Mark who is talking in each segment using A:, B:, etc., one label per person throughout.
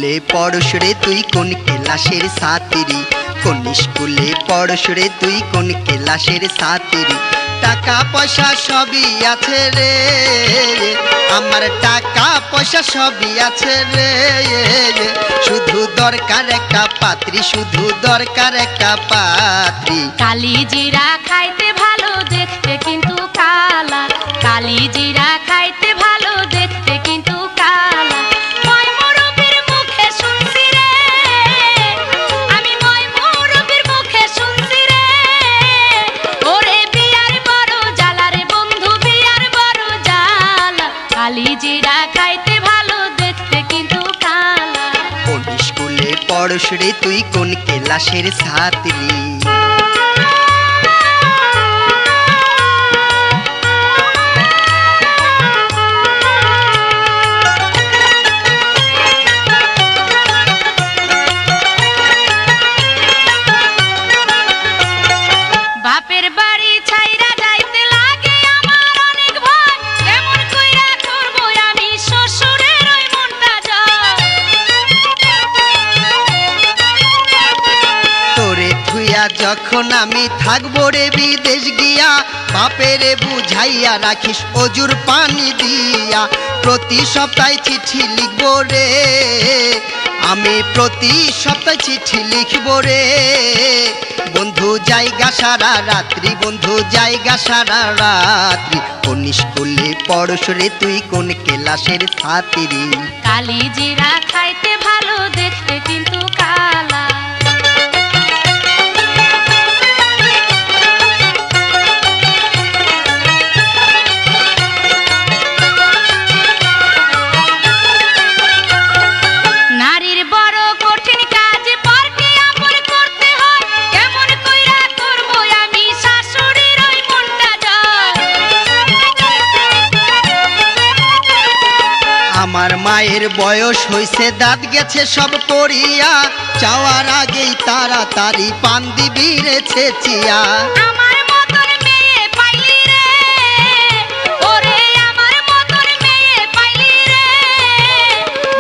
A: স্কুলে পড়স রে তুই কোন ক্লাসের ছাত্রী? কোন স্কুলে পড়স রে তুই কোন ক্লাসের ছাত্রী? টাকা পয়সা সবই আছে রে আমার, টাকা পয়সা সবই আছে রে, শুধু দরকার একটা পাত্রী, শুধু দরকার একটা পাত্রী।
B: কালি জিরা খাইতে ভালো দেখতে কিন্তু কালা, কালি জিরা খাইতে ভালো দেখতে কিন্তু কালা। মই মুরব্বির মুখে শুনছি রে, আমি মই মুরব্বির মুখে শুনছি রে, ওরে বিয়ার বড় জ্বালা রে বন্ধু, বিয়ার বড় জ্বালা। কালি জিরা খাইতে ভালো দেখতে কিন্তু কালা।
A: কোন স্কুলে পড়স রে তুই কোন ক্লাসের ছাত্রী?
B: বাপের বাড়ি ছাইরা যাইতে লাগে আমার অনেক ভয়, কেমন কইরা করব আমি শ্বশুরের ওই মনটা জয়।
A: তোরে থুইয়া যখন আমি থাকবো রে বিদেশ গিয়া, বাপেরে বুঝাইয়া রাখিস অজুর পানি দিয়া। প্রতি সপ্তাহে চিঠি লিখবো রে আমি, প্রতি সপ্তাহে চিঠি লিখবো রে। বন্ধু জায়গা সারা রাত্রি, বন্ধু জায়গা সারা রাত্রি। কোন স্কুলে পড়স রে তুই কোন ক্লাসের ছাত্রী?
B: কালি জিরা খাইতে ভালো দেখতে কিন্তু কালা। নারীর বড় কঠিন কাজ পরকে আপন করতে হয়, কেমন কইরা করব আমি শাশুড়ির ওই মনটা জয়।
A: আমার মায়ের বয়স হইছে, দাঁত গেছে সব পড়িয়া, চাওয়ার আগেই তাড়াতাড়ি পান দিবি রে ছেচিয়া।
B: আমার মতন মেয়ে পাইলি রে, ওরে আমার মতন মেয়ে পাইলি রে,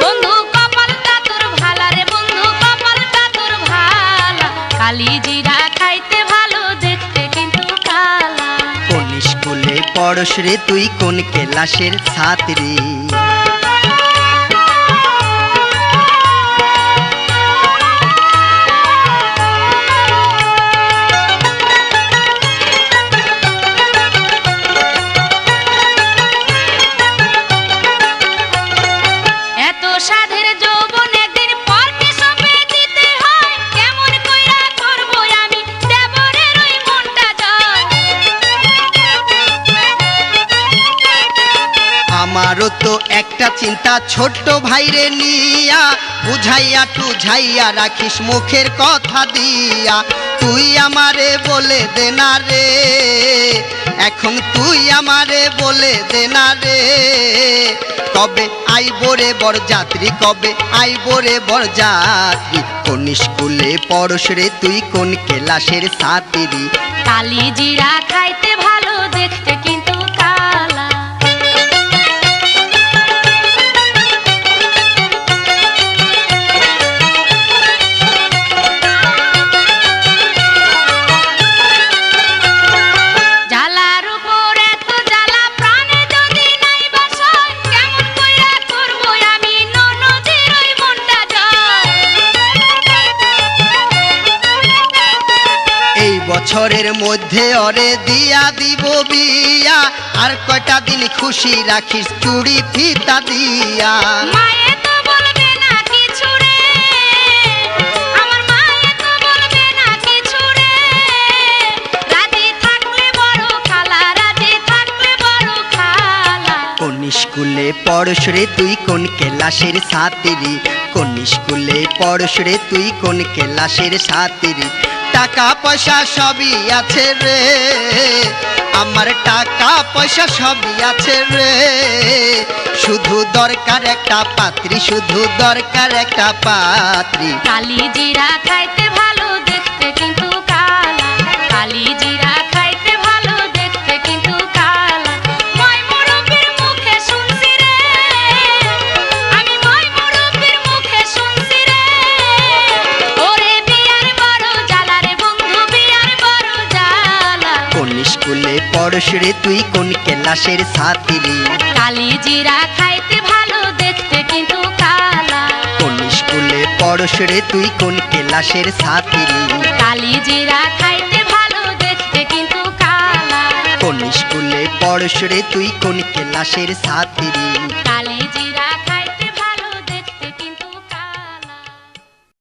B: বন্ধু কপালটা তোর ভালা রে, বন্ধু কপালটা তোর ভালা। কালি জিরা খাইতে ভালো দেখতে কিন্তু কালা।
A: কোন স্কুলে পড়স রে তুই কোন ক্লাসের ছাত্রী?
B: এত সাধের যৌবন একদিন পরকে সঁপে দিতে হয়, কেমন কইরা করব আমি দেবরের ওই মনটা জয়।
A: আমারও তো একটা চিন্তা ছোট্ট ভাইরে নিয়া, বুঝাইয়া টুঝাইয়া রাখিস মুখের কথা দিয়া। তুই আমারে বলে দে না রে এখন, তুই আমারে বলে দে না রে, কবে আইবো রে বরযাত্রী, কবে আইবো রে বরযাত্রী? কোন স্কুলে পড়স রে তুই কোন ক্লাসের ছাত্রী?
B: কালি জিরা খাইতে ভালো দেখতে কিন্তু কালা। জ্বালার উপর এত জ্বালা প্রাণে যদি নাই বাসয়, কেমন কইরা করব আমি ননদের ওই মনটা জয়।
A: এই বছরের মধ্যে অরে দিয়া দিব বিয়া, আর কয়টা দিন খুশি রাখিস চুড়ি ফিতা দিয়া।
B: মায়ে তো বলবে না কিছু রে, আমার মায়ে তো বলবে না কিছু রে, রাজি থাকলে বড় খালা, রাজি থাকলে বড় খালা।
A: কোন স্কুলে পড়স রে তুই কোন ক্লাসের ছাত্রী? কোন স্কুলে পড়স রে তুই কোন ক্লাসের ছাত্রী? টাকা পয়সা সবই আছে রে আমার, টাকা পয়সা সবই আছে রে, শুধু দরকার একটা পাত্রী, শুধু দরকার একটা পাত্রী।
B: কালি জিরা খাইতে ভালো দেখতে কিন্তু কালা, কালি জিরা খাইতে ভালো দেখতে কিন্তু কালা। মই মুরব্বির মুখে শুনছি রে, আমি মই মুরব্বির মুখে শুনছি
A: পড়স রে তুই কোন ক্লাসের ছাত্রী?
B: কালি জিরা খাইতে ভালো দেখতে কিন্তু কালা।
A: কোন স্কুলে পড়স রে তুই কোন ক্লাসের ছাত্রী?
B: কালি জিরা খাইতে ভালো দেখতে কিন্তু কালা।
A: কোন স্কুলে পড়স রে তুই কোন ক্লাসের ছাত্রী?
B: কালি